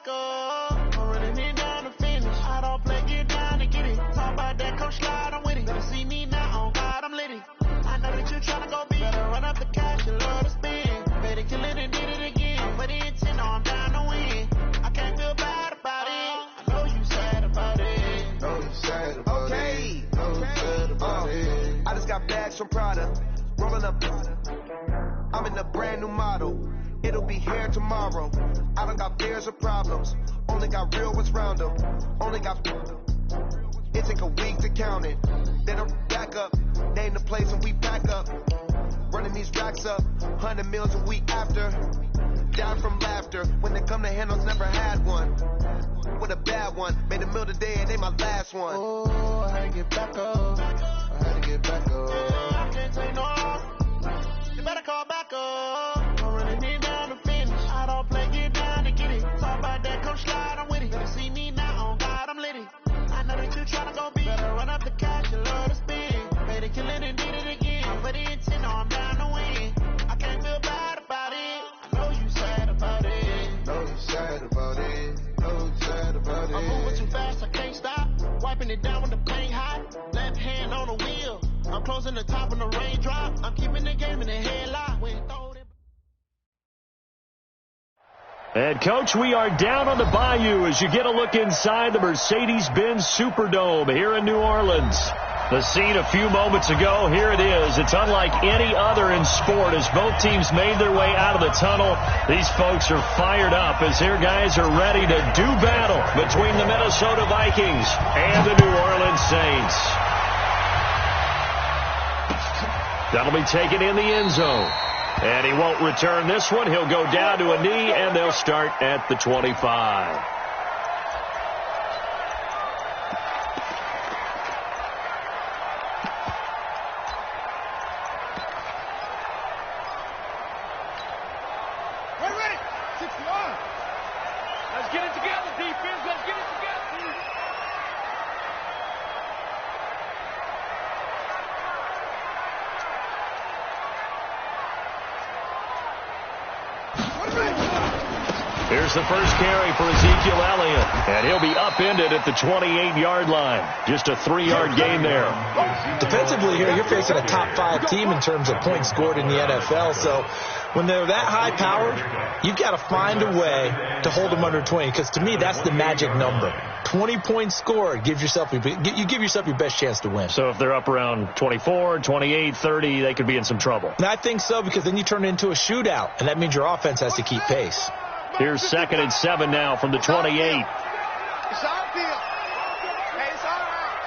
up. I'm running it down to finish. I don't play, get down to get it. Talk about that, come slide, I'm with it. Better see me now, on God, I'm litty. I know that you tryna go big. Better run up the cash, you love to spend. Better kill it and did it again. Put the intent, no, I'm down to win. I can't feel bad about it. I know you sad about it. Know you sad about it. Know you sad about it. I just got bags from Prada. Rolling up. I'm in a brand new model. It'll be here tomorrow. I don't got fears or problems. Only got real ones round them. Only got. It take a week to count it. Then I'm back up. Name the place and we pack up. Running these racks up. 100 meals a week after. Down from laughter. When they come to handles, never had one. With a bad one. Made a meal today and they my last one. Oh, I had to get back up. I had to get back up. I can't take no. You better call back up. I'm running it down to finish. I don't play, get down to get it. Talk about that, come slide, I'm with it. Better see me now, on God, I'm litty. I know that you tryna go big. Better run up the cash, you love to spend. Better kill it and did it again. Put the intent, no, I'm down to win. I can't feel bad about it. I know you sad about it. Know you sad about it. Know you sad about it. I'm moving too fast, I can't stop. Wiping it down when the paint hot. Left hand on the wheel. I'm closing the top when the raindrop. I'm keeping the game in the headlock. When throw it. And, Coach, we are down on the bayou as you get a look inside the Mercedes-Benz Superdome here in New Orleans. The scene a few moments ago, here it is. It's unlike any other in sport as both teams made their way out of the tunnel. These folks are fired up as their guys are ready to do battle between the Minnesota Vikings and the New Orleans Saints. That'll be taken in the end zone. And he won't return this one. He'll go down to a knee, and they'll start at the 25. Ready. 61. Let's get it together, defense. Let's get it together. Here's the first carry for Ezekiel Elliott, and he'll be upended at the 28-yard line. Just a 3-yard gain there. Defensively here, you're facing a top-5 team in terms of points scored in the NFL, so when they're that high-powered, you've got to find a way to hold them under 20, because to me, that's the magic number. 20 points scored, you give yourself your best chance to win. So if they're up around 24, 28, 30, they could be in some trouble. And I think so, because then you turn it into a shootout, and that means your offense has to keep pace. Here's 2nd and 7 now from the 28. It's our field. Hey, it's all right.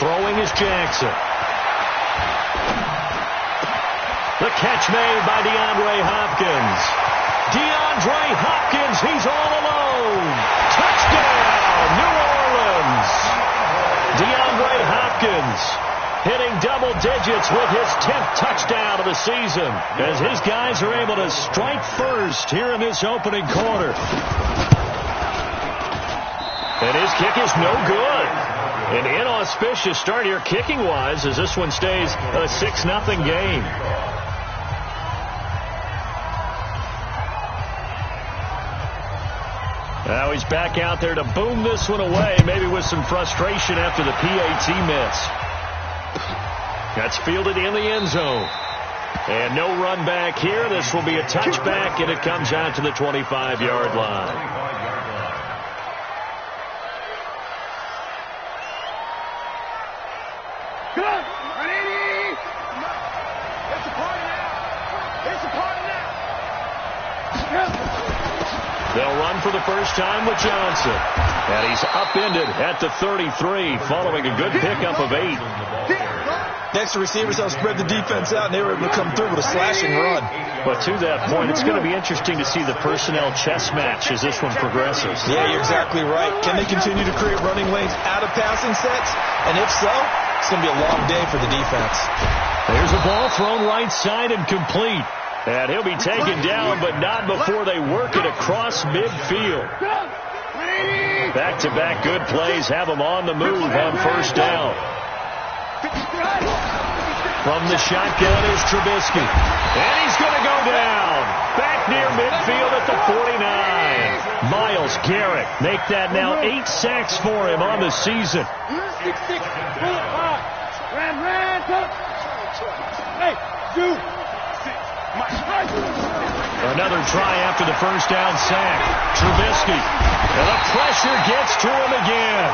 Throwing is Jackson. The catch made by DeAndre Hopkins. DeAndre Hopkins, he's all alone. Touchdown, New Orleans. DeAndre Hopkins hitting double digits with his 10th touchdown of the season as his guys are able to strike first here in this opening quarter. And his kick is no good. An inauspicious start here kicking-wise as this one stays a 6-0 game. Now he's back out there to boom this one away, maybe with some frustration after the PAT miss. That's fielded in the end zone. And no run back here. This will be a touchback, and it comes out to the 25-yard line. Good. Ready? It's a party now. It's a party now. They'll run for the first time with Johnson. And he's upended at the 33 following a good pickup of 8. Next, the receivers help spread the defense out, and they were able to come through with a slashing run. But to that point, it's going to be interesting to see the personnel chess match as this one progresses. Yeah, you're exactly right. Can they continue to create running lanes out of passing sets? And if so, it's going to be a long day for the defense. There's a ball thrown right side and complete. And he'll be taken down, but not before they work it across midfield. Back-to-back good plays have them on the move on first down. From the shotgun is Trubisky. And he's going to go down. Back near midfield at the 49. Myles Garrett make that now 8 sacks for him on the season. Another try after the first down sack. Trubisky. And the pressure gets to him again.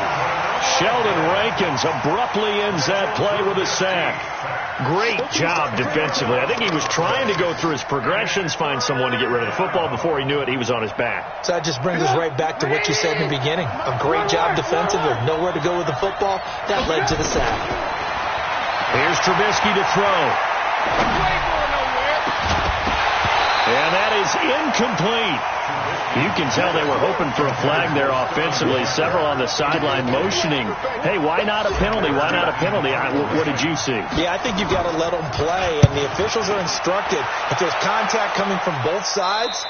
Sheldon Rankins abruptly ends that play with a sack. Great job defensively. I think he was trying to go through his progressions, find someone to get rid of the football. Before he knew it, he was on his back. So that just brings us right back to what you said in the beginning. A great job defensively. Nowhere to go with the football. That led to the sack. Here's Trubisky to throw. And that is incomplete. You can tell they were hoping for a flag there offensively. Several on the sideline motioning, hey, why not a penalty? Why not a penalty? What did you see? Yeah, I think you've got to let them play, and the officials are instructed. If there's contact coming from both sides,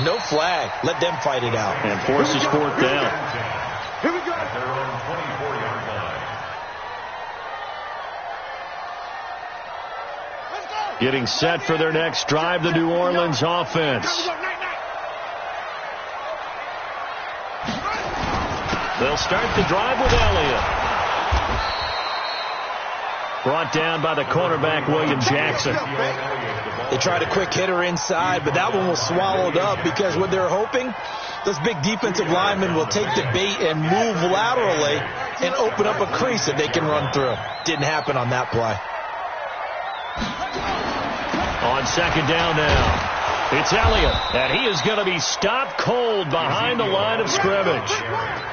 no flag. Let them fight it out. And forces fourth down. Here we go. They're on 24-yard line. Getting set for their next drive, the New Orleans offense. They'll start the drive with Elliott. Brought down by the cornerback, William Jackson. They tried a quick hitter inside, but that one was swallowed up because what they're hoping, those big defensive linemen will take the bait and move laterally and open up a crease that they can run through. Didn't happen on that play. On second down now. It's Elliott, and he is going to be stopped cold behind the line of scrimmage.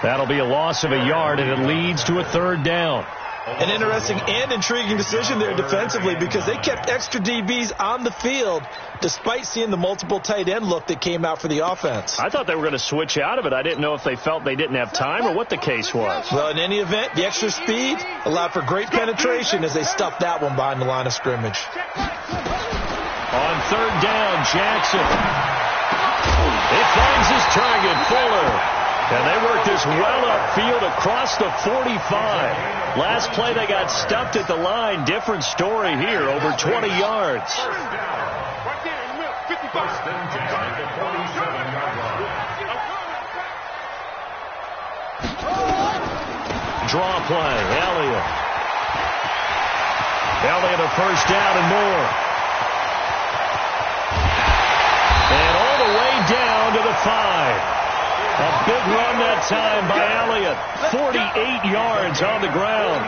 That'll be a loss of a yard, and it leads to a third down. An interesting and intriguing decision there defensively because they kept extra DBs on the field despite seeing the multiple tight end look that came out for the offense. I thought they were going to switch out of it. I didn't know if they felt they didn't have time or what the case was. Well, in any event, the extra speed allowed for great penetration as they stuffed that one behind the line of scrimmage. On third down, Jackson. It finds his target, Fuller. And they work this well upfield across the 45. Last play they got stuffed at the line. Different story here, over 20 yards. First and 10 at the 47-yard line. Draw play, Elliott. Elliott a first down and more. And all the way down to the 5. A big run that time by Elliott. 48 yards on the ground.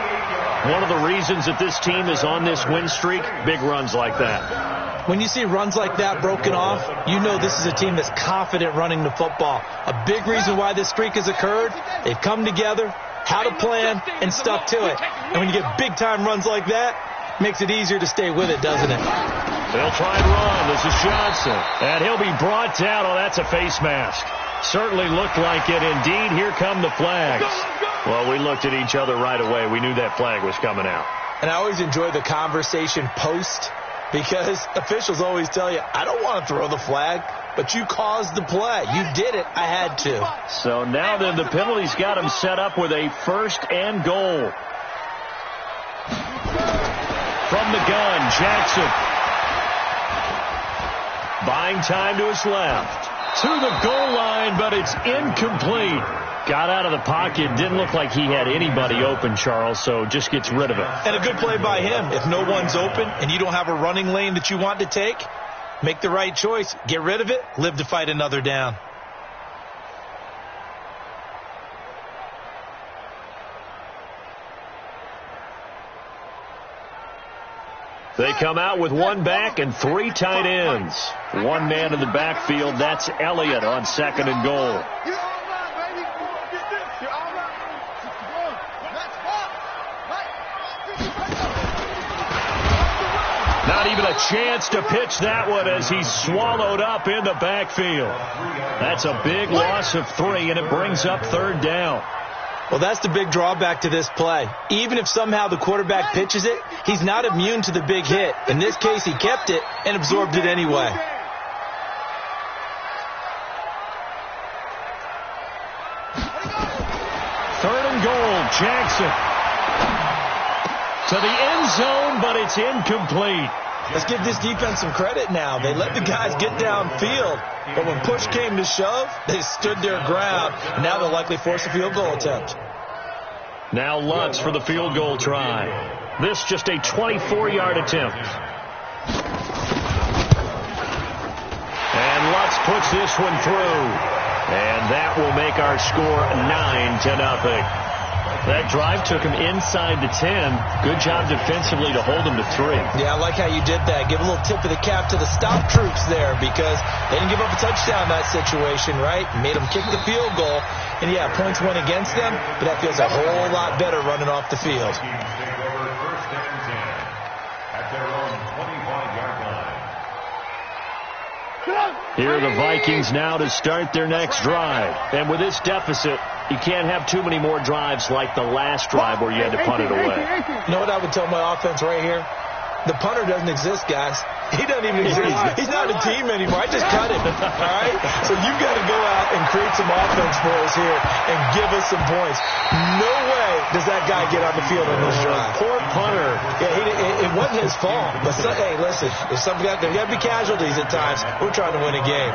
One of the reasons that this team is on this win streak, big runs like that. When you see runs like that broken off, you know this is a team that's confident running the football. A big reason why this streak has occurred, they've come together, had a plan, and stuck to it. And when you get big-time runs like that, it makes it easier to stay with it, doesn't it? They'll try and run. This is Johnson. And he'll be brought down. Oh, that's a face mask. Certainly looked like it. Indeed, here come the flags. Well, we looked at each other right away. We knew that flag was coming out. And I always enjoy the conversation post because officials always tell you, I don't want to throw the flag, but you caused the play. You did it. I had to. So now then the penalty's got him set up with a first and goal. From the gun, Jackson. Buying time to his left. To the goal line, but it's incomplete. Got out of the pocket. Didn't look like he had anybody open, Charles, so just gets rid of it. And a good play by him. If no one's open and you don't have a running lane that you want to take, make the right choice. Get rid of it. Live to fight another down. They come out with one back and 3 tight ends. One man in the backfield. That's Elliott on second and goal. Not even a chance to pitch that one as he's swallowed up in the backfield. That's a big loss of 3, and it brings up third down. Well, that's the big drawback to this play. Even if somehow the quarterback pitches it, he's not immune to the big hit. In this case, he kept it and absorbed it anyway. Third and goal, Jackson. to the end zone, but it's incomplete. Let's give this defense some credit now. They let the guys get downfield, but when push came to shove, they stood their ground, and now they'll likely force a field goal attempt. Now Lutz for the field goal try. This just a 24-yard attempt. And Lutz puts this one through. And that will make our score 9-0. That drive took him inside the 10. Good job defensively to hold him to 3. Yeah, I like how you did that. Give a little tip of the cap to the stop troops there because they didn't give up a touchdown in that situation, right? Made them kick the field goal. And, yeah, points went against them, but that feels a whole lot better running off the field. Here are the Vikings now to start their next drive. And with this deficit, you can't have too many more drives like the last drive where you had to punt it away. You know what I would tell my offense right here? The punter doesn't exist, guys. He doesn't even exist. He's not a team anymore. I just cut him, all right? So you've got to go out and create some offense for us here and give us some points. No way does that guy get on the field on this drive. Poor punter. Yeah, it wasn't his fault. But, hey, listen, there's got to be casualties at times. We're trying to win a game.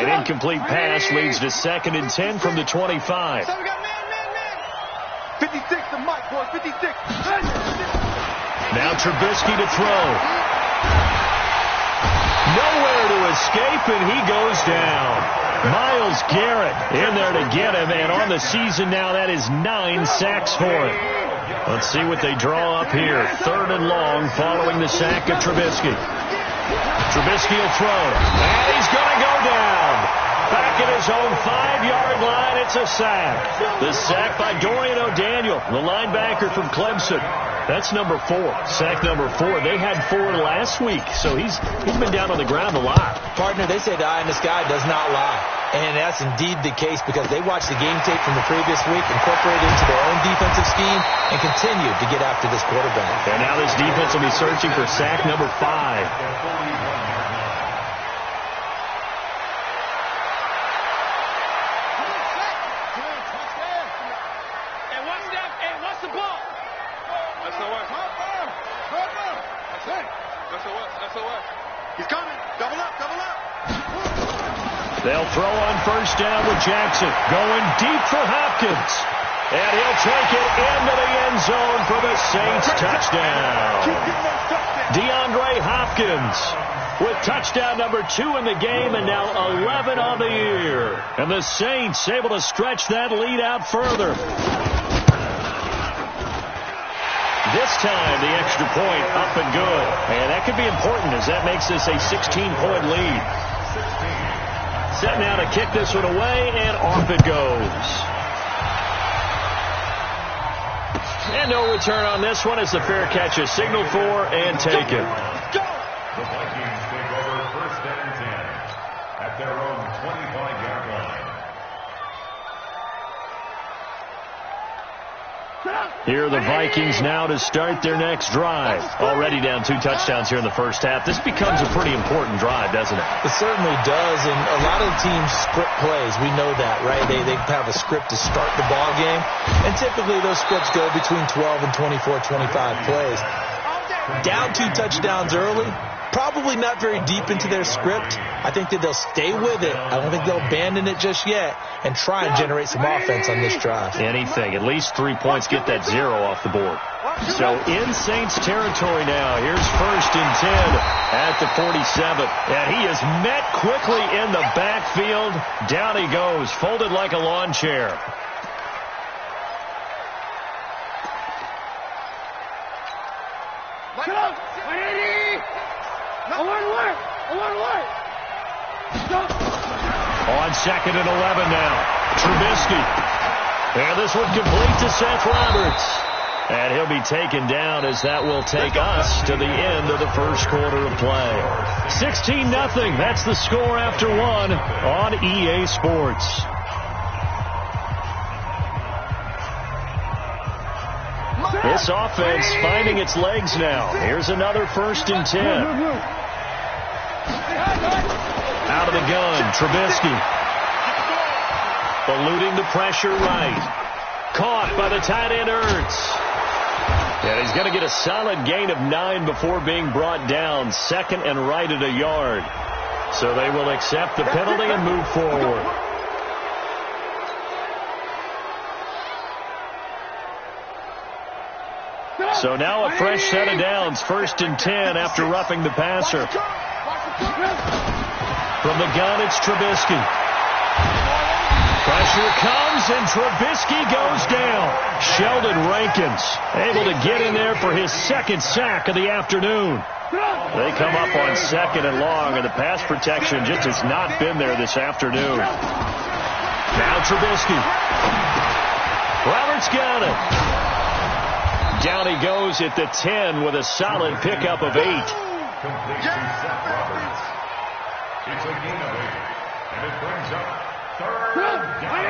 An incomplete pass leads to 2nd and 10 from the 25. 56 to Mike, boy, 56. Now Trubisky to throw. Nowhere to escape, and he goes down. Myles Garrett in there to get him, and on the season now, that is 9 sacks for him. Let's see what they draw up here. 3rd and long following the sack of Trubisky. Trubisky will throw, and he's going to go down. Back at his own 5-yard line, it's a sack. The sack by Dorian O'Daniel, the linebacker from Clemson. That's number 4. Sack number 4. They had 4 last week, so he's been down on the ground a lot. Partner, they say the eye in the sky does not lie. And that's indeed the case because they watched the game tape from the previous week, incorporated into their own defensive scheme, and continued to get after this quarterback. And now this defense will be searching for sack number 5. He's coming. Double up, double up. They'll throw on 1st down with Jackson. Going deep for Hopkins. And he'll take it into the end zone for the Saints touchdown. DeAndre Hopkins with touchdown number 2 in the game and now 11 on the year. And the Saints able to stretch that lead out further. This time, the extra point up and good. And that could be important as that makes this a 16-point lead. Set now to kick this one away, and off it goes. And no return on this one as the fair catch is signaled for and taken. The Vikings take over 1st and 10 at their own 25-yard line. Here are the Vikings now to start their next drive. Already down 2 touchdowns here in the first half. This becomes a pretty important drive, doesn't it? It certainly does, and a lot of teams script plays. We know that, right? They have a script to start the ball game, and typically those scripts go between 12 and 24, 25 plays. Down 2 touchdowns early, probably not very deep into their script. I think that they'll stay with it. I don't think they'll abandon it just yet and try and generate some offense on this drive. Anything. At least 3 points. Get that 0 off the board. So in Saints territory now. Here's 1st and 10 at the 47. And he is met quickly in the backfield. Down he goes, folded like a lawn chair. On 2nd and 11 now. Trubisky. And this one complete to Seth Roberts. And he'll be taken down as that will take us to the end of the first quarter of play. 16-0. That's the score after 1 on EA Sports. This offense finding its legs now. Here's another 1st and 10. Out of the gun, Trubisky. Eluding the pressure right. Caught by the tight end, Ertz. And he's going to get a solid gain of 9 before being brought down. Second and right at a yard. So they will accept the penalty and move forward. So now a fresh set of downs. 1st and 10 after roughing the passer. From the gun, it's Trubisky. Pressure comes, and Trubisky goes down. Sheldon Rankins able to get in there for his 2nd sack of the afternoon. They come up on 2nd and long, and the pass protection just has not been there this afternoon. Now Trubisky. Roberts got it. Down he goes at the 10 with a solid pickup of 8. It's a gain of 8, and it brings up 3rd down.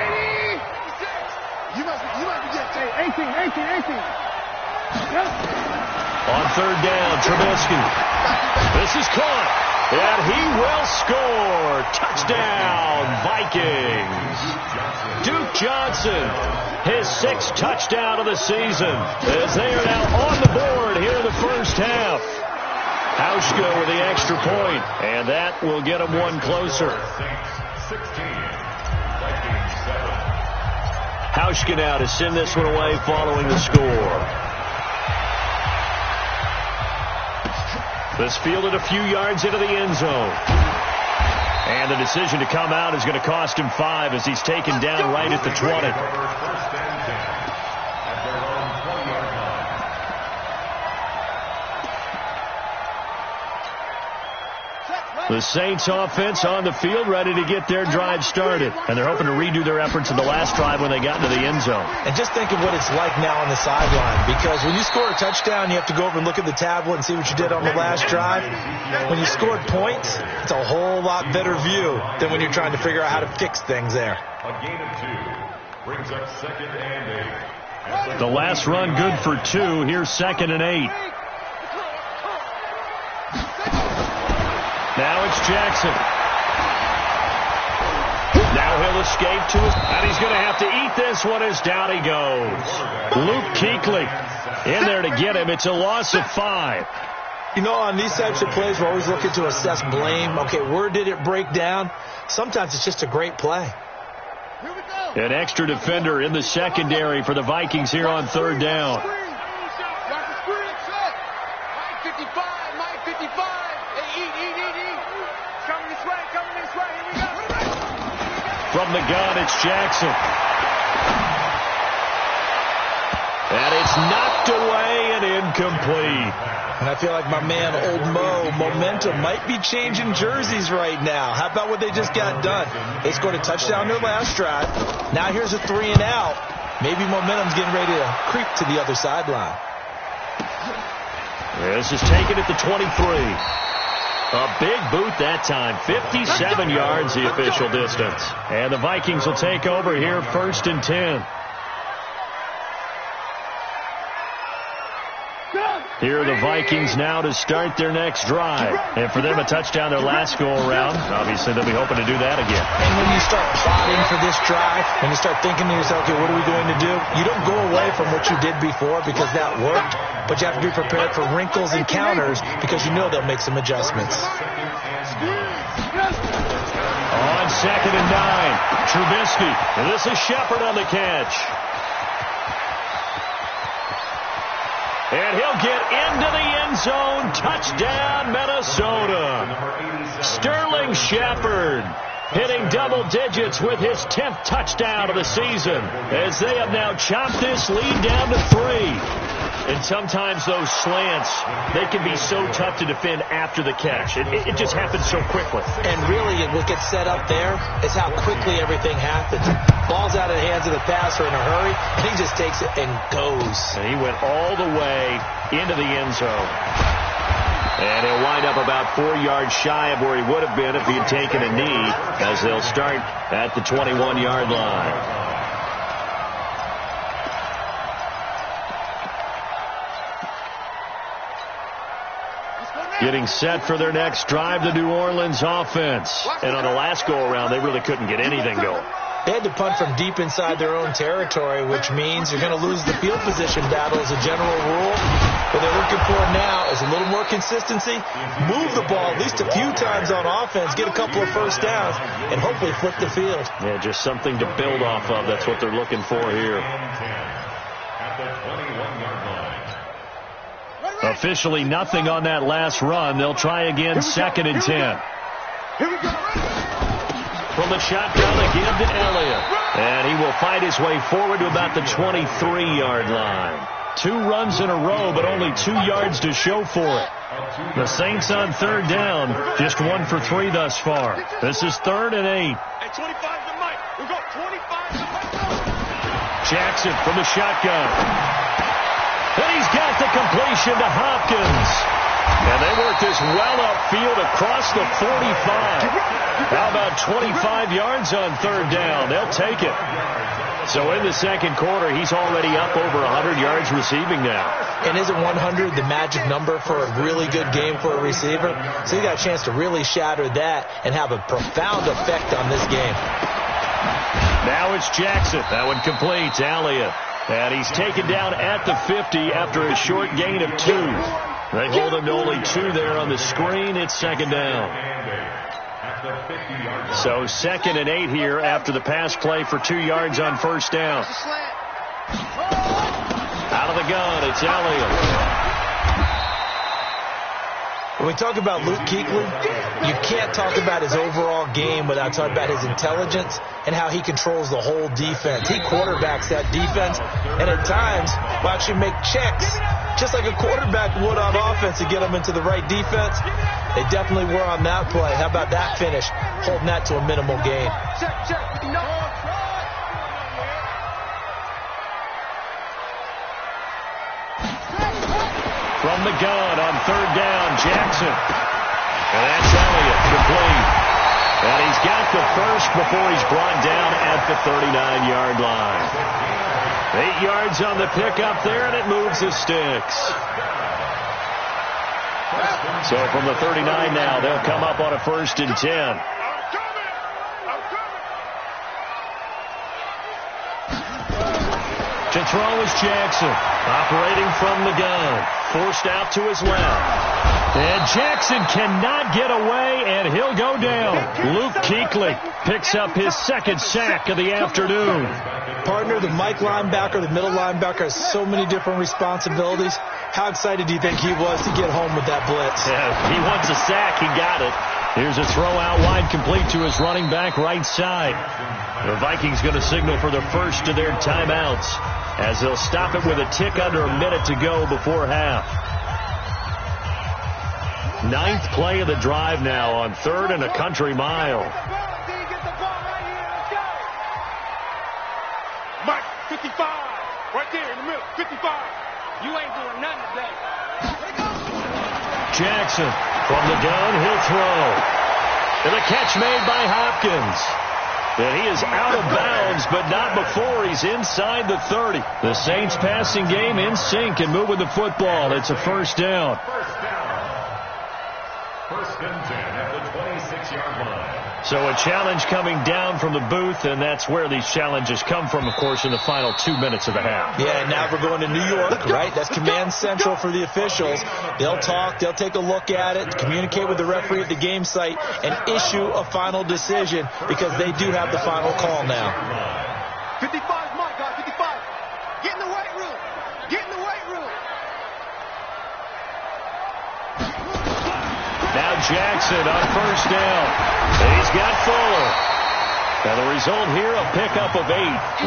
You must be getting 18. On 3rd down, Trubisky. This is caught, and he will score. Touchdown, Vikings. Duke Johnson, his 6th touchdown of the season, as they are now on the board here in the first half. Hauschka with the extra point, and that will get him one closer. 16, Vikings 7. Hauschka now to send this one away following the score. This fielded a few yards into the end zone. And the decision to come out is going to cost him 5 as he's taken down right at the 20. 1st and 10 at their own 20-yard line. The Saints offense on the field ready to get their drive started. And they're hoping to redo their efforts in the last drive when they got into the end zone. And just think of what it's like now on the sideline. Because when you score a touchdown, you have to go over and look at the tablet and see what you did on the last drive. When you scored points, it's a whole lot better view than when you're trying to figure out how to fix things there. A gain of 2 brings up 2nd and 8. The last run good for 2. Here's 2nd and 8. Now it's Jackson. Now he'll escape to his... And he's going to have to eat this one as down he goes. Luke Kuechly in there to get him. It's a loss of 5. You know, on these types of plays, we're always looking to assess blame. Okay, where did it break down? Sometimes it's just a great play. An extra defender in the secondary for the Vikings here on 3rd down. From the gun, it's Jackson. And it's knocked away and incomplete. And I feel like my man, Old Mo, momentum might be changing jerseys right now. How about what they just got done? They scored a touchdown their last drive. Now here's a 3 and out. Maybe momentum's getting ready to creep to the other sideline. This is taken at the 23. A big boot that time. 57 yards the official distance. And the Vikings will take over here 1st and 10. Here are the Vikings now to start their next drive. And for them, a touchdown their last go-around. Obviously, they'll be hoping to do that again. And when you start plotting for this drive, when you start thinking to yourself, okay, what are we going to do? You don't go away from what you did before because that worked, but you have to be prepared for wrinkles and counters because you know they'll make some adjustments. On 2nd and 9, Trubisky. And this is Shepard on the catch. And he'll get into the end zone. Touchdown, Minnesota. Sterling Shepard hitting double digits with his 10th touchdown of the season as they have now chopped this lead down to 3. And sometimes those slants, they can be so tough to defend after the catch. It just happens so quickly. And really, what gets set up there is how quickly everything happens. Ball's out of the hands of the passer in a hurry, and he just takes it and goes. And he went all the way into the end zone. And he'll wind up about 4 yards shy of where he would have been if he had taken a knee, as they'll start at the 21-yard line. Getting set for their next drive, the New Orleans offense. And on the last go-around, they really couldn't get anything going. They had to punt from deep inside their own territory, which means you're going to lose the field position battle as a general rule. What they're looking for now is a little more consistency, move the ball at least a few times on offense, get a couple of first downs, and hopefully flip the field. Yeah, just something to build off of. That's what they're looking for here. At the 21-yard line. Officially nothing on that last run. They'll try again, 2nd and 10. Here we go. From the shotgun again to Elliott. And he will fight his way forward to about the 23-yard line. 2 runs in a row, but only 2 yards to show for it. The Saints on 3rd down, just 1 for 3 thus far. This is 3rd and 8. At 25 to Mike. We'll go 25 to Mike. Jackson from the shotgun. And he's got the completion to Hopkins. And they work this well upfield across the 45. How about 25 yards on 3rd down? They'll take it. So in the second quarter, he's already up over 100 yards receiving now. And isn't 100 the magic number for a really good game for a receiver? So you got a chance to really shatter that and have a profound effect on this game. Now it's Jackson. That one completes. Elliott. And he's taken down at the 50 after a short gain of 2. They hold him to only 2 there on the screen. It's 2nd down. So 2nd and 8 here after the pass play for 2 yards on 1st down. Out of the gun, it's Elliott. When we talk about Luke Kuechly, you can't talk about his overall game without talking about his intelligence and how he controls the whole defense. He quarterbacks that defense, and at times will actually make checks, just like a quarterback would on offense to get them into the right defense. They definitely were on that play. How about that finish, holding that to a minimal gain? From the gun on 3rd down, Jackson. And that's Elliott, complete. And he's got the first before he's brought down at the 39-yard line. 8 yards on the pickup there, and it moves the sticks. So from the 39 now, they'll come up on a 1st and 10. To throw is Jackson, operating from the gun, forced out to his left. And Jackson cannot get away, and he'll go down. Luke Kuechly picks up his 2nd sack of the afternoon. Partner, the Mike linebacker, the middle linebacker has so many different responsibilities. How excited do you think he was to get home with that blitz? Yeah, he wants a sack. He got it. Here's a throw out wide, complete to his running back right side. The Vikings going to signal for the first of their timeouts, as they'll stop it with a tick under a minute to go before half. 9th play of the drive now on 3rd and a country mile. Mike, 55. Right there in the middle. 55. You ain't doing nothing today. Jackson from the gun, he'll throw. And the catch made by Hopkins. And he is out of bounds, but not before he's inside the 30. The Saints passing game in sync and moving the football. It's a 1st down. 1st and 10 at the 26-yard line. So a challenge coming down from the booth, and that's where these challenges come from, of course, in the final 2 minutes of the half. Yeah, now we're going to New York, right? That's command central for the officials. They'll talk, they'll take a look at it, communicate with the referee at the game site, and issue a final decision because they do have the final call now. 55 is my guy, 55. Get in the weight room. Get in the weight room. Now Jackson on 1st down. He's got Fuller. Now the result here, a pickup of 8.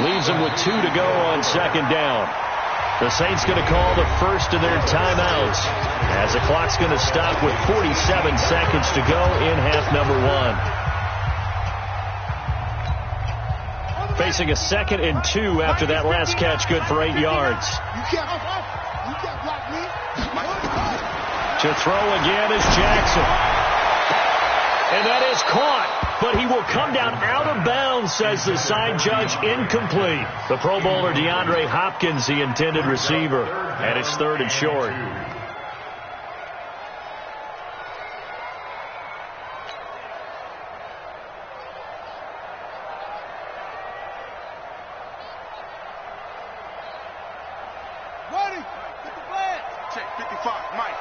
Leaves him with 2 to go on 2nd down. The Saints going to call the first of their timeouts, as the clock's going to stop with 47 seconds to go in half number 1. Facing a 2nd and 2 after that last catch, good for 8 yards. To throw again is Jackson. And that is caught, but he will come down out of bounds, says the side judge, incomplete. The Pro Bowler DeAndre Hopkins, the intended receiver, and it's 3rd and short. Mike.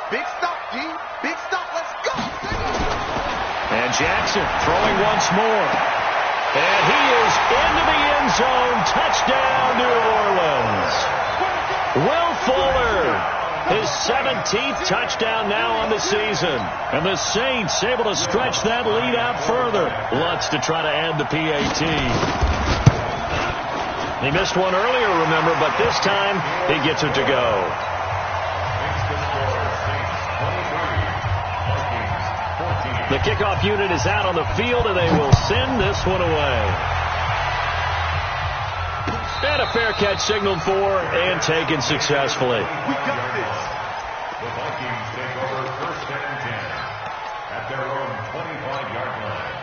Big stop, G. Big stop. Let's go. And Jackson throwing once more. And he is into the end zone. Touchdown, New Orleans. Will Fuller. His 17th touchdown now on the season. And the Saints able to stretch that lead out further. Lutz to try to add the PAT. He missed one earlier, remember, but this time he gets it to go. The kickoff unit is out on the field, and they will send this one away. And a fair catch signaled for and taken successfully. We got this. The Vikings take over first and 10 at their own 25-yard line.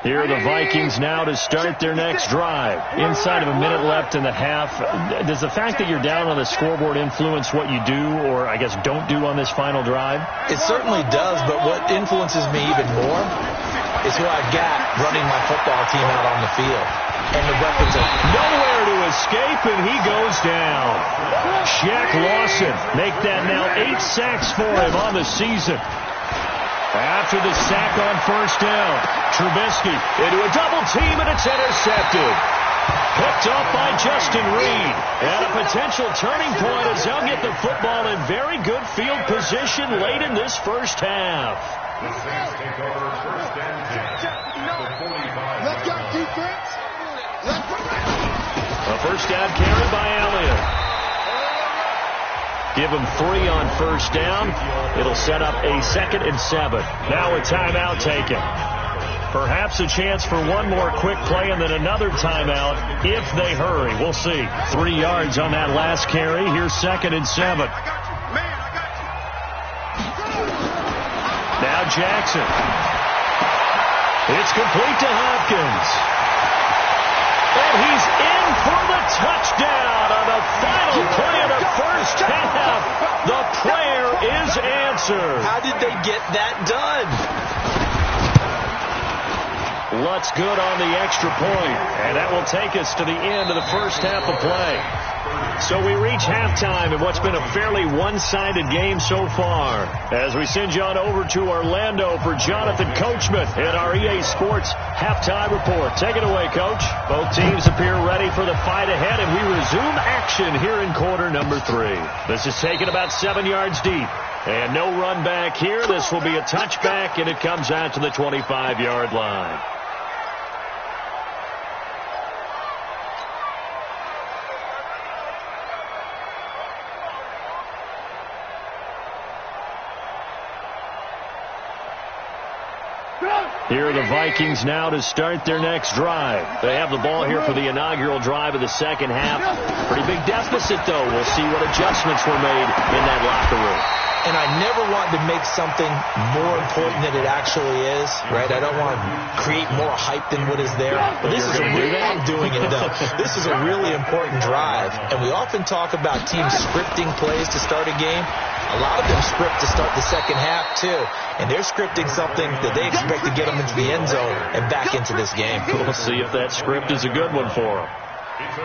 Here are the Vikings now to start their next drive. Inside of a minute left in the half. Does the fact that you're down on the scoreboard influence what you do, or I guess don't do on this final drive? It certainly does, but what influences me even more is who I've got running my football team out on the field. And the weapons are nowhere to escape, and he goes down. Shaq Lawson make that now 8 sacks for him on the season. After the sack on first down, Trubisky into a double team, and it's intercepted. Picked up by Justin Reed. And a potential turning point as they'll get the football in very good field position late in this first half. The Saints take over first and 10 at the 45. Let's go, defense. Let's go. A first down carry by Elliott. Give him 3 on first down. It'll set up a 2nd and 7. Now a timeout taken. Perhaps a chance for one more quick play and then another timeout if they hurry. We'll see. 3 yards on that last carry. Here's 2nd and 7. Now Jackson. It's complete to Hopkins. And he's in for the touchdown on the final play of the first half. The prayer is answered. How did they get that done? Lutz good on the extra point, and that will take us to the end of the first half of play. So we reach halftime in what's been a fairly one-sided game so far. As we send you on over to Orlando for Jonathan Coachman in our EA Sports halftime report. Take it away, Coach. Both teams appear ready for the fight ahead, and we resume action here in quarter number 3. This is taken about 7 yards deep. And no run back here. This will be a touchback, and it comes out to the 25-yard line. Here are the Vikings now to start their next drive. They have the ball here for the inaugural drive of the second half. Pretty big deficit, though. We'll see what adjustments were made in that locker room. And I never want to make something more important than it actually is, right? I don't want to create more hype than what is there. But this is I'm doing it, though. This is a really important drive. And we often talk about teams scripting plays to start a game. A lot of them script to start the second half, too. And they're scripting something that they expect to get them into the end zone and back into this game. We'll see if that script is a good one for them.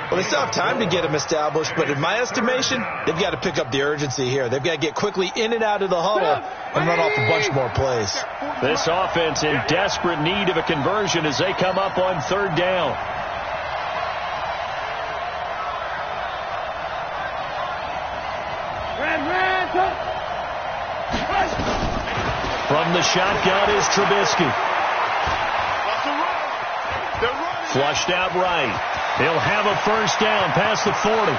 Well, they still have time to get them established, but in my estimation, they've got to pick up the urgency here. They've got to get quickly in and out of the huddle and run off a bunch more plays. This offense in desperate need of a conversion as they come up on third down. From the shotgun is Trubisky. Flushed out right. He'll have a first down past the 40.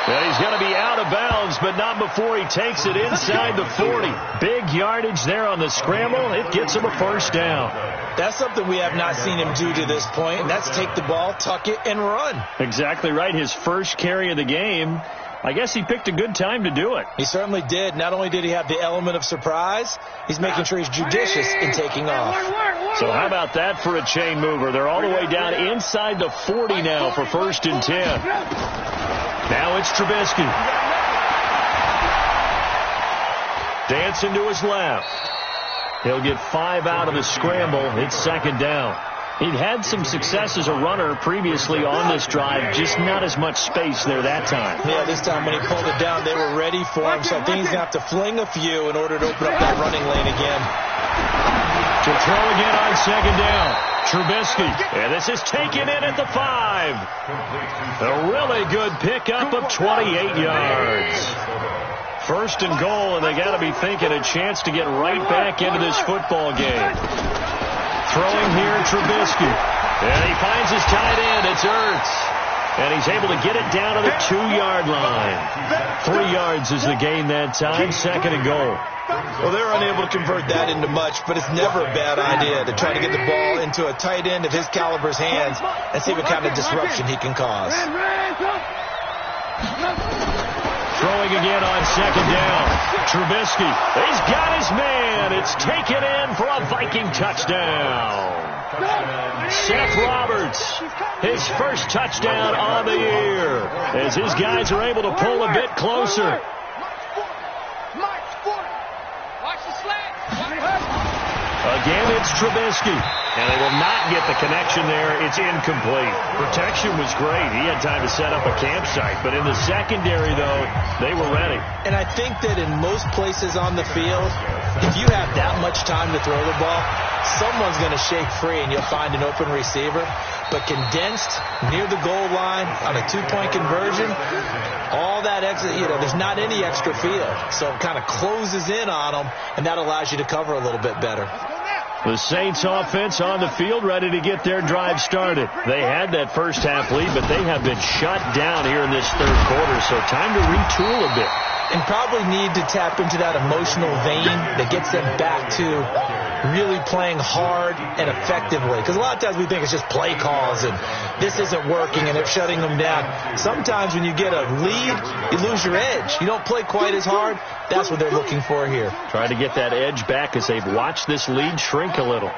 And he's going to be out of bounds, but not before he takes it inside the 40. Big yardage there on the scramble. It gets him a first down. That's something we have not seen him do to this point, and that's take the ball, tuck it, and run. Exactly right. His first carry of the game. I guess he picked a good time to do it. He certainly did. Not only did he have the element of surprise, he's making sure he's judicious in taking off. So how about that for a chain mover? They're all the way down inside the 40 now for first and 10. Now it's Trubisky. Dancing to his left. He'll get 5 out of the scramble. It's second down. He'd had some success as a runner previously on this drive, just not as much space there that time. Yeah, this time when he pulled it down, they were ready for him, so I think he's going to have to fling a few in order to open up that running lane again. To throw again on second down, Trubisky. And this is taken in at the 5. A really good pickup of 28 yards. First and goal, and they got to be thinking a chance to get right back into this football game. Throwing here, Trubisky. And he finds his tight end. It's Ertz. And he's able to get it down to the 2-yard line. 3 yards is the gain that time. Second and goal. Well, they're unable to convert that into much, but it's never a bad idea to try to get the ball into a tight end of his caliber's hands and see what kind of disruption he can cause. Throwing again on second down. Trubisky. He's got his man. It's taken in for a Viking touchdown. Seth Roberts, his first touchdown on the year, as his guys are able to pull a bit closer. Again, it's Trubisky. And they will not get the connection there. It's incomplete. Protection was great. He had time to set up a campsite. But in the secondary, though, they were ready. And I think that in most places on the field, if you have that much time to throw the ball, someone's going to shake free and you'll find an open receiver. But condensed near the goal line on a 2-point conversion, all that extra, there's not any extra field. So it kind of closes in on them, and that allows you to cover a little bit better. The Saints offense on the field ready to get their drive started. They had that first half lead, but they have been shut down here in this third quarter, so time to retool a bit. And probably need to tap into that emotional vein that gets them back to really playing hard and effectively. Because a lot of times we think it's just play calls and this isn't working and they're shutting them down. Sometimes when you get a lead, you lose your edge. You don't play quite as hard. That's what they're looking for here. Trying to get that edge back as they've watched this lead shrink a little.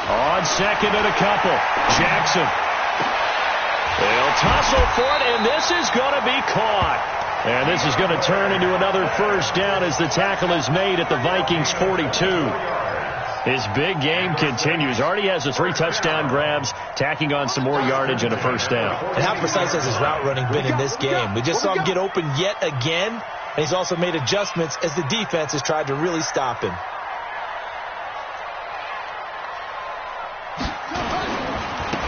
On second and a couple, Jackson. They'll tussle for it, and this is going to be caught. And this is going to turn into another first down as the tackle is made at the Vikings 42. His big game continues. Already has the 3 touchdown grabs, tacking on some more yardage and a first down. And how precise has his route running been in this game? We just saw him get open yet again, and he's also made adjustments as the defense has tried to really stop him.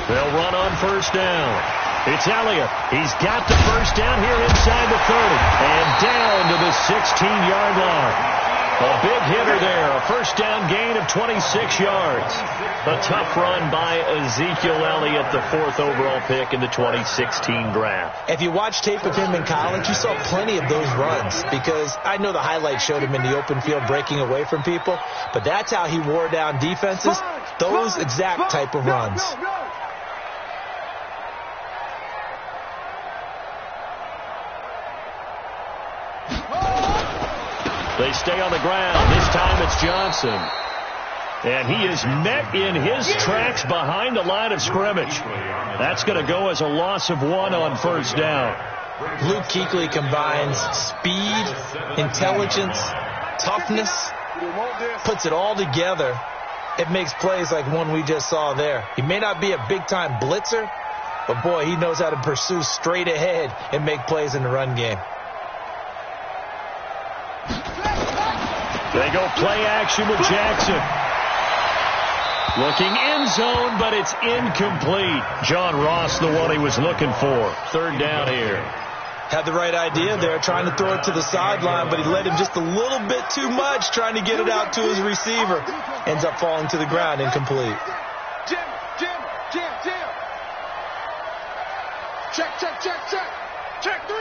They'll run on first down. It's Elliott. He's got the first down here inside the 30 and down to the 16-yard line. A big hitter there. A first down gain of 26 yards. A tough run by Ezekiel Elliott, the 4th overall pick in the 2016 draft. If you watch tape of him in college, you saw plenty of those runs because I know the highlights showed him in the open field breaking away from people, but that's how he wore down defenses, those exact type of runs. They stay on the ground. This time it's Johnson. And he is met in his tracks behind the line of scrimmage. That's going to go as a loss of 1 on first down. Luke Kuechly combines speed, intelligence, toughness, puts it all together. It makes plays like one we just saw there. He may not be a big-time blitzer, but, boy, he knows how to pursue straight ahead and make plays in the run game. They go play action with Jackson. Looking end zone, but it's incomplete. John Ross, the one he was looking for. Third down here. Had the right idea there, trying to throw it to the sideline, but he led him just a little bit too much, trying to get it out to his receiver. Ends up falling to the ground, incomplete. Jim. Check. Check 3.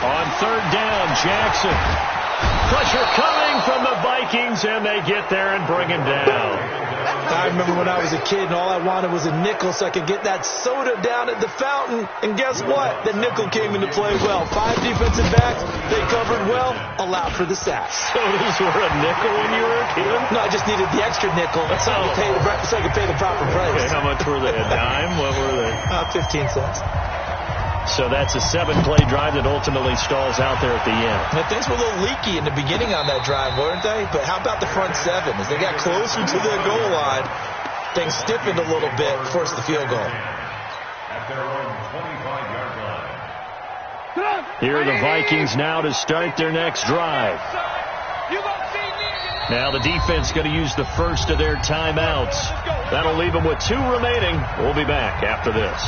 On third down, Jackson. Pressure coming from the Vikings, and they get there and bring him down. I remember when I was a kid and all I wanted was a nickel so I could get that soda down at the fountain. And guess what? The nickel came into play well. 5 defensive backs, they covered well, allowed for the sack. Sodas were a nickel when you were a kid? No, I just needed the extra nickel so I could pay the proper price. Okay, how much were they? A dime? What were they? 15 cents. So that's a 7-play drive that ultimately stalls out there at the end. Now, things were a little leaky in the beginning on that drive, weren't they? But how about the front seven? As they got closer to the goal line, things stiffened a little bit, forced the field goal. At their own 25-yard line. Here are the Vikings now to start their next drive. Now the defense going to use the first of their timeouts. That'll leave them with 2 remaining. We'll be back after this.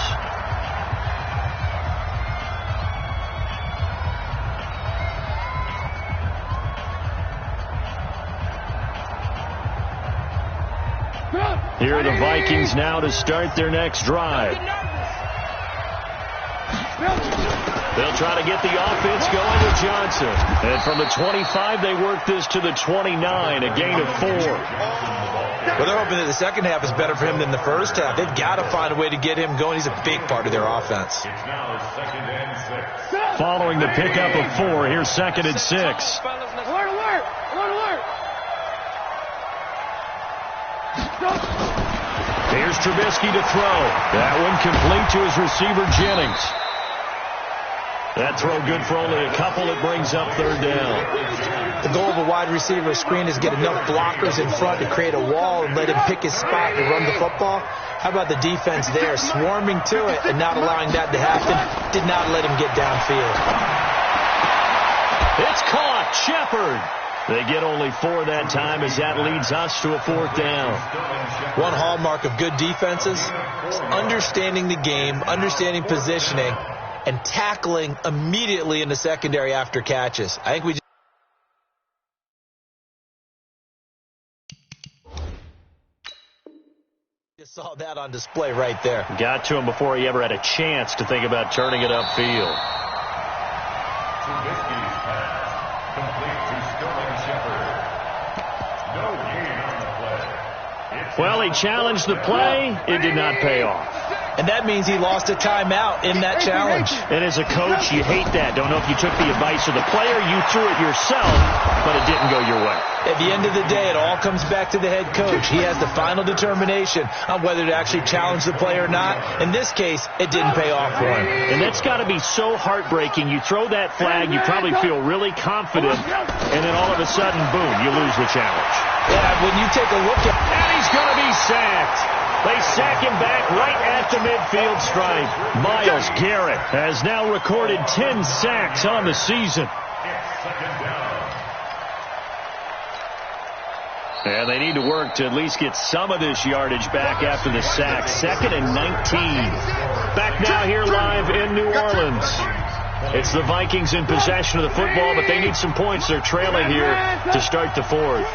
Here are the Vikings now to start their next drive. They'll try to get the offense going with Johnson. And from the 25, they work this to the 29, a gain of 4. Well, they're hoping that the second half is better for him than the first half. They've got to find a way to get him going. He's a big part of their offense. It's now 2nd and 6. Following the pickup of 4, here's 2nd and 6. Alert, alert! Alert, alert! Here's Trubisky to throw. That one complete to his receiver, Jennings. That throw good for only a couple. It brings up 3rd down. The goal of a wide receiver screen is get enough blockers in front to create a wall and let him pick his spot to run the football. How about the defense there, swarming to it and not allowing that to happen? Did not let him get downfield. It's caught. Shepard. They get only 4 that time as that leads us to a 4th down. One hallmark of good defenses is understanding the game, understanding positioning, and tackling immediately in the secondary after catches. I think we just saw that on display right there. Got to him before he ever had a chance to think about turning it upfield. Trubisky's pass complete to Sterling Shepard. No gain on the play. Well, he challenged the play. It did not pay off. And that means he lost a timeout in that challenge. And as a coach, you hate that. Don't know if you took the advice of the player, you threw it yourself, but it didn't go your way. At the end of the day, it all comes back to the head coach. He has the final determination on whether to actually challenge the play or not. In this case, it didn't pay off for him. And that's got to be so heartbreaking. You throw that flag, you probably feel really confident, and then all of a sudden, boom, you lose the challenge. Yeah, when you take a look at... And he's going to be sacked. They sack him back right at the midfield stripe. Myles Garrett has now recorded 10 sacks on the season. It's 2nd down. And they need to work to at least get some of this yardage back after the sack. 2nd and 19. Back now here live in New Orleans. It's the Vikings in possession of the football, but they need some points. They're trailing here to start the 4th.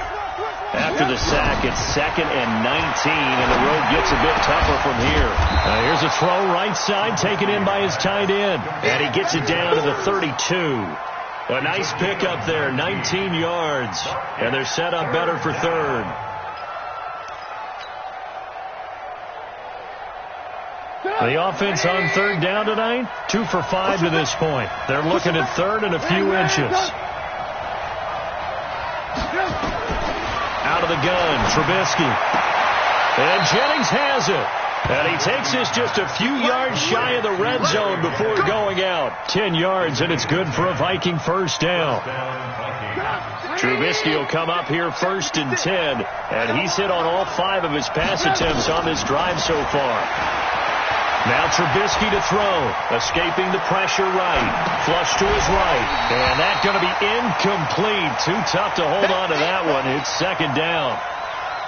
After the sack, it's 2nd and 19, and the road gets a bit tougher from here. Here's a throw right side, taken in by his tight end, and he gets it down to the 32. A nice pickup there, 19 yards, and they're set up better for 3rd. The offense on 3rd down tonight, 2 for 5 to this point. They're looking at 3rd and a few inches. Out of the gun, Trubisky. And Jennings has it. And he takes this just a few yards shy of the red zone before going out. 10 yards, and it's good for a Viking 1st down. Trubisky will come up here 1st and 10. And he's hit on all 5 of his pass attempts on this drive so far. Now Trubisky to throw, escaping the pressure right, flush to his right, and that's going to be incomplete. Too tough to hold on to that one. It's 2nd down.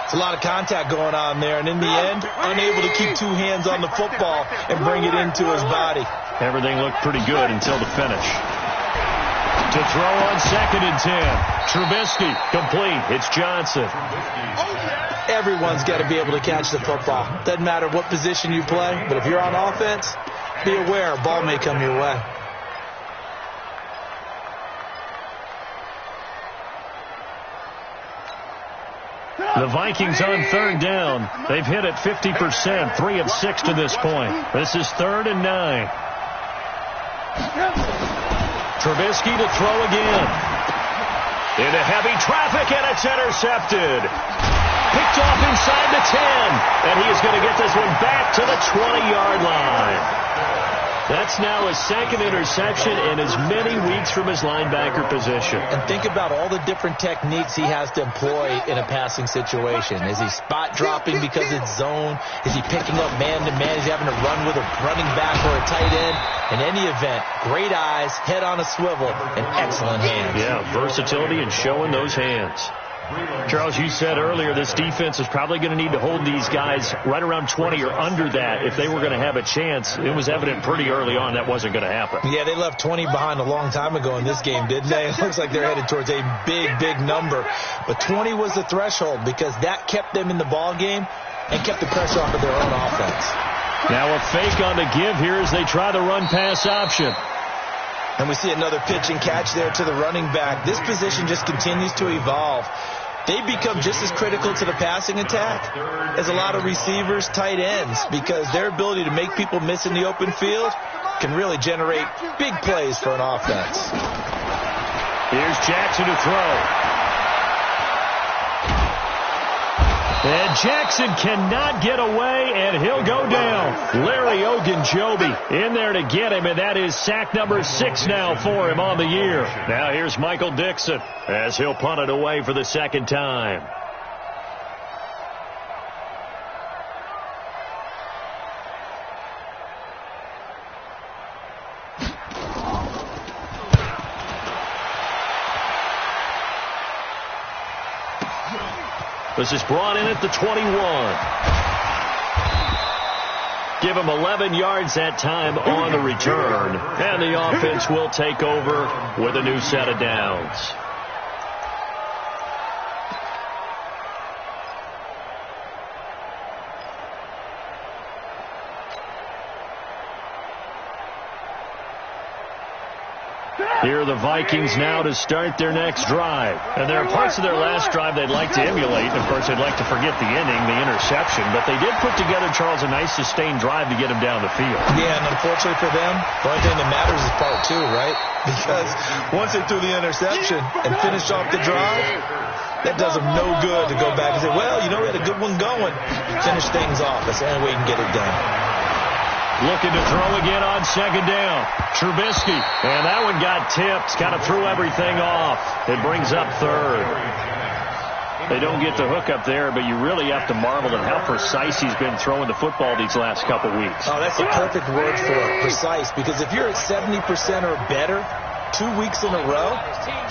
It's a lot of contact going on there, and in the end, unable to keep 2 hands on the football and bring it into his body. Everything looked pretty good until the finish. To throw on 2nd and 10. Trubisky, complete. It's Johnson. Everyone's got to be able to catch the football. Doesn't matter what position you play, but if you're on offense, be aware a ball may come your way. The Vikings on 3rd down. They've hit it 50%, 3 of 6 to this point. This is 3rd and 9. Trubisky to throw again. Into heavy traffic, and it's intercepted. Picked off inside the 10, and he is going to get this one back to the 20-yard line. That's now his second interception in as many weeks from his linebacker position. And think about all the different techniques he has to employ in a passing situation. Is he spot dropping because it's zone? Is he picking up man-to-man? Is he having to run with a running back or a tight end? In any event, great eyes, head on a swivel, and excellent hands. Yeah, versatility and showing those hands. Charles, you said earlier this defense is probably going to need to hold these guys right around 20 or under that if they were going to have a chance. It was evident pretty early on that wasn't going to happen. Yeah, they left 20 behind a long time ago in this game, didn't they? It looks like they're headed towards a big, big number. But 20 was the threshold because that kept them in the ball game and kept the pressure off of their own offense. Now a fake on the give here as they try the run-pass option. And we see another pitch and catch there to the running back. This position just continues to evolve. They become just as critical to the passing attack as a lot of receivers, tight ends, because their ability to make people miss in the open field can really generate big plays for an offense. Here's Jackson to throw. And Jackson cannot get away, and he'll go down. Larry Ogunjobi in there to get him, and that is sack number 6 now for him on the year. Now here's Michael Dixon as he'll punt it away for the second time. This is brought in at the 21. Give him 11 yards that time on the return. And the offense will take over with a new set of downs. Here are the Vikings now to start their next drive. And there are parts of their last drive they'd like to emulate. Of course, they'd like to forget the inning, the interception. But they did put together, Charles, a nice sustained drive to get him down the field. Yeah, and unfortunately for them, the only thing that matters is part 2, right? Because once they threw the interception and finished off the drive, that does them no good to go back and say, well, you know, we had a good one going. Finish things off. That's the only way you can get it done. Looking to throw again on second down. Trubisky. And that one got tipped. Kind of threw everything off. It brings up third. They don't get the hook up there, but you really have to marvel at how precise he's been throwing the football these last couple weeks. Oh, that's a perfect word for it, precise. Because if you're at 70% or better 2 weeks in a row,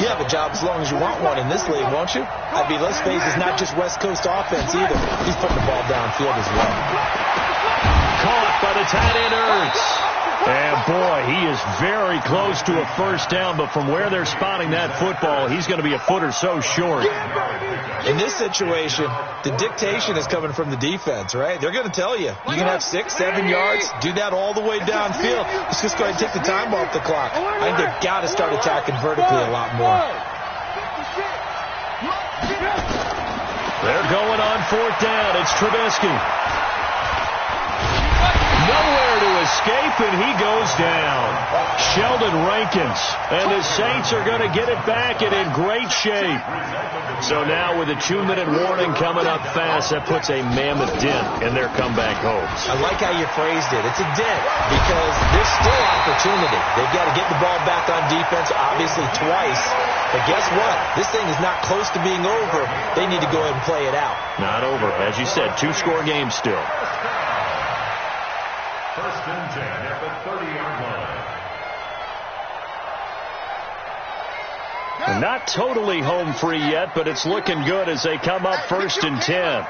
you have a job as long as you want one in this league, won't you? I mean, let's face it, it's not just West Coast offense either. He's putting the ball downfield as well. Caught by the tight end Ertz. And boy, he is very close to a first down, but from where they're spotting that football, he's going to be a foot or so short. In this situation, the dictation is coming from the defense, right? They're going to tell you, you can have 6, 7 yards, do that all the way downfield. Let's just go ahead and take the time off the clock. I think they've got to start attacking vertically a lot more. They're going on fourth down. It's Trubisky. Nowhere to escape, and he goes down. Sheldon Rankins. And the Saints are going to get it back and in great shape. So now with a 2-minute warning coming up fast, that puts a mammoth dent in their comeback hopes. I like how you phrased it. It's a dent because there's still opportunity. They've got to get the ball back on defense, obviously twice. But guess what? This thing is not close to being over. They need to go ahead and play it out. Not over. As you said, 2-score game still. First and 10 at the 30-yard line. Not totally home free yet, but it's looking good as they come up first and 10.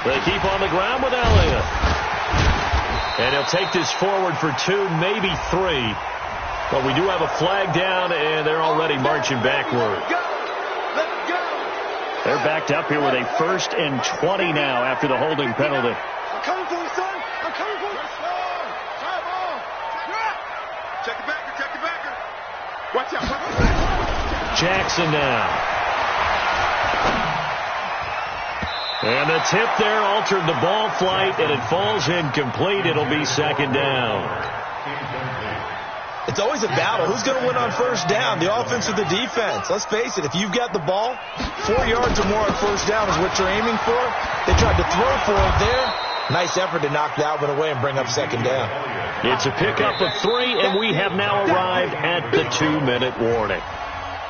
They keep on the ground with Elliott. And he'll take this forward for 2, maybe 3. But we do have a flag down, and they're already marching backward. They're backed up here with a 1st and 20 now after the holding penalty. I'm coming for you, son. I'm coming for you. Check the backer. Check the backer. Watch out. Jackson now. And the tip there altered the ball flight, and it falls incomplete. It'll be second down. It's always a battle. Who's going to win on first down, the offense or the defense? Let's face it, if you've got the ball, 4 yards or more on first down is what you're aiming for. They tried to throw for it there. Nice effort to knock that one away and bring up second down. It's a pickup of 3, and we have now arrived at the 2-minute warning.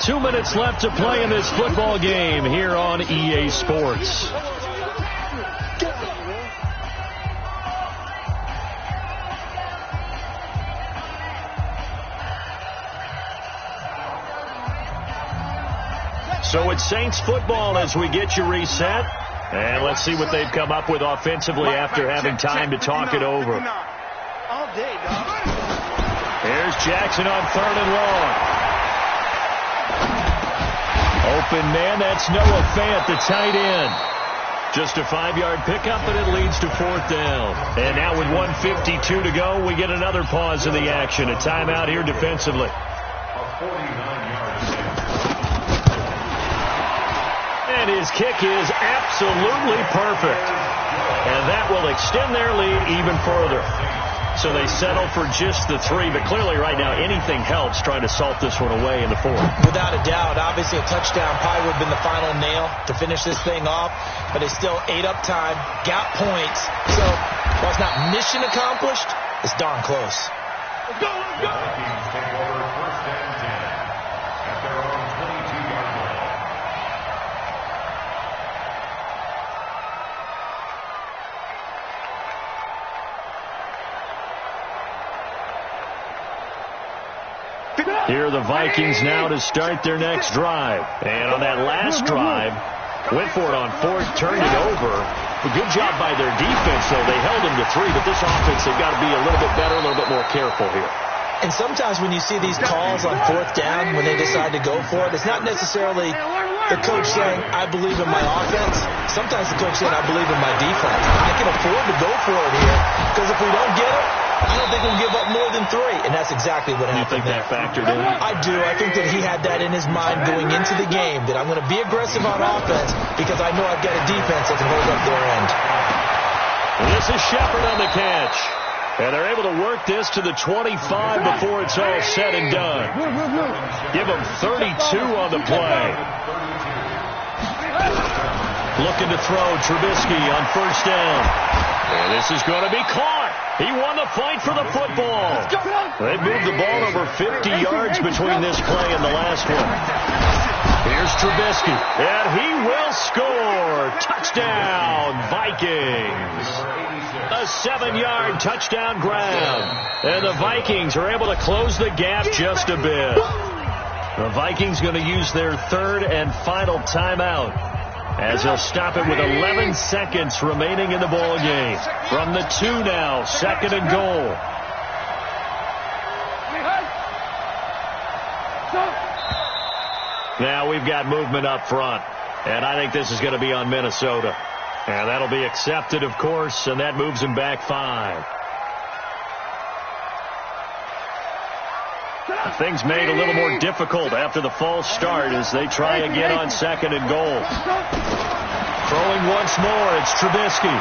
2 minutes left to play in this football game here on EA Sports. So it's Saints football as we get you reset. And let's see what they've come up with offensively after having time to talk it over. Here's Jackson on 3rd and long. Open man, that's Noah Fant, the tight end. Just a 5-yard pickup, but it leads to 4th down. And now with 1:52 to go, we get another pause in the action. A timeout here defensively. And his kick is absolutely perfect. And that will extend their lead even further. So they settle for just the 3, but clearly right now anything helps trying to salt this one away in the 4th. Without a doubt, obviously a touchdown probably would have been the final nail to finish this thing off, but it's still ate up time, got points. So while it's not mission accomplished, it's darn close. Let's go, let's go! The Vikings take over 1st and 10 at their own 22-yard line. Here are the Vikings now to start their next drive. And on that last drive, went for it on 4th, turned it over. A good job by their defense, though. They held them to 3, but this offense, they've got to be a little bit better, a little bit more careful here. And sometimes when you see these calls on 4th down, when they decide to go for it, it's not necessarily the coach saying, I believe in my offense. Sometimes the coach saying, I believe in my defense. I can afford to go for it here, because if we don't get it, I don't think we'll give up more than 3, and that's exactly what happened. You think that factored in? I do. I think that he had that in his mind going into the game, that I'm going to be aggressive on offense because I know I've got a defense that can hold up their end. And this is Shepard on the catch. And they're able to work this to the 25 before it's all said and done. Give them 32 on the play. Looking to throw Trubisky on 1st down. And this is going to be caught. He won the fight for the football. They moved the ball over 50 yards between this play and the last one. Here's Trubisky, and he will score. Touchdown, Vikings. A 7-yard touchdown grab. And the Vikings are able to close the gap just a bit. The Vikings going to use their 3rd and final timeout, as they'll stop it with 11 seconds remaining in the ball game. From the 2 now, 2nd and goal. Now we've got movement up front, and I think this is going to be on Minnesota. And that'll be accepted, of course, and that moves him back 5. Things made a little more difficult after the false start as they try again on 2nd and goal. Throwing once more, it's Trubisky.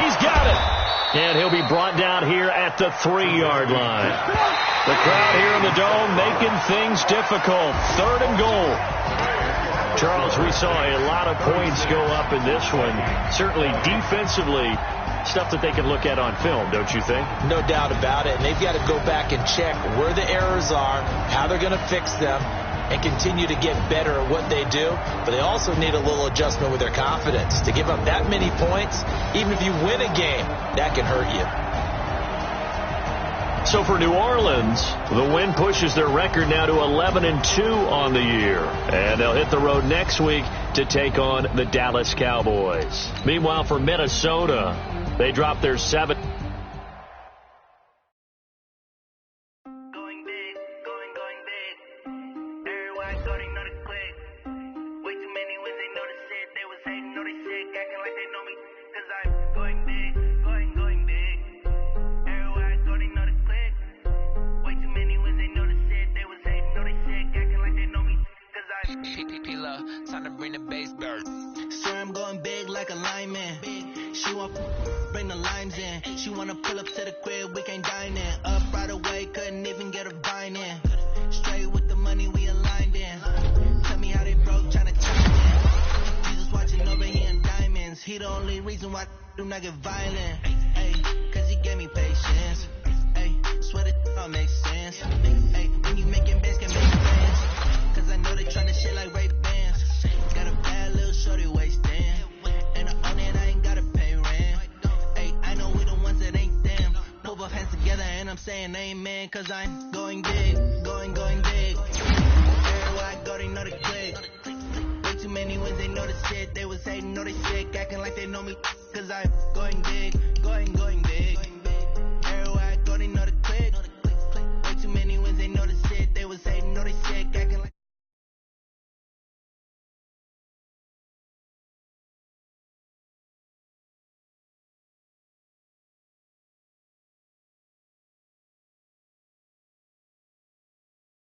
He's got it. And he'll be brought down here at the 3-yard line. The crowd here in the Dome making things difficult. 3rd and goal. Charles, we saw a lot of points go up in this one. Certainly defensively, stuff that they can look at on film, don't you think? No doubt about it. And they've got to go back and check where the errors are, how they're going to fix them, and continue to get better at what they do. But they also need a little adjustment with their confidence. To give up that many points, even if you win a game, that can hurt you. So for New Orleans, the win pushes their record now to 11-2 on the year. And they'll hit the road next week to take on the Dallas Cowboys. Meanwhile, for Minnesota, they drop their 7th. Time to bring the bass back. Sir, I'm going big like a lineman. She want bring the limes in. She wanna pull up to the crib, we can't dine in. Up right away, couldn't even get a vine in. Straight with the money we aligned in. Tell me how they broke, tryna chime in. Jesus watching over here in diamonds. He don't reason why I do not get violent. Ay, cause he gave me patience. Ay, swear that all makes sense. Ay, when you making bands can make friends. Cause I know they tryna shit like Ray Bans. Got a bad little shorty wasting. And I own it, I ain't gotta pay rent. Ay, I know we the ones that ain't them. Put both hands together and I'm saying amen. Cause I'm going big.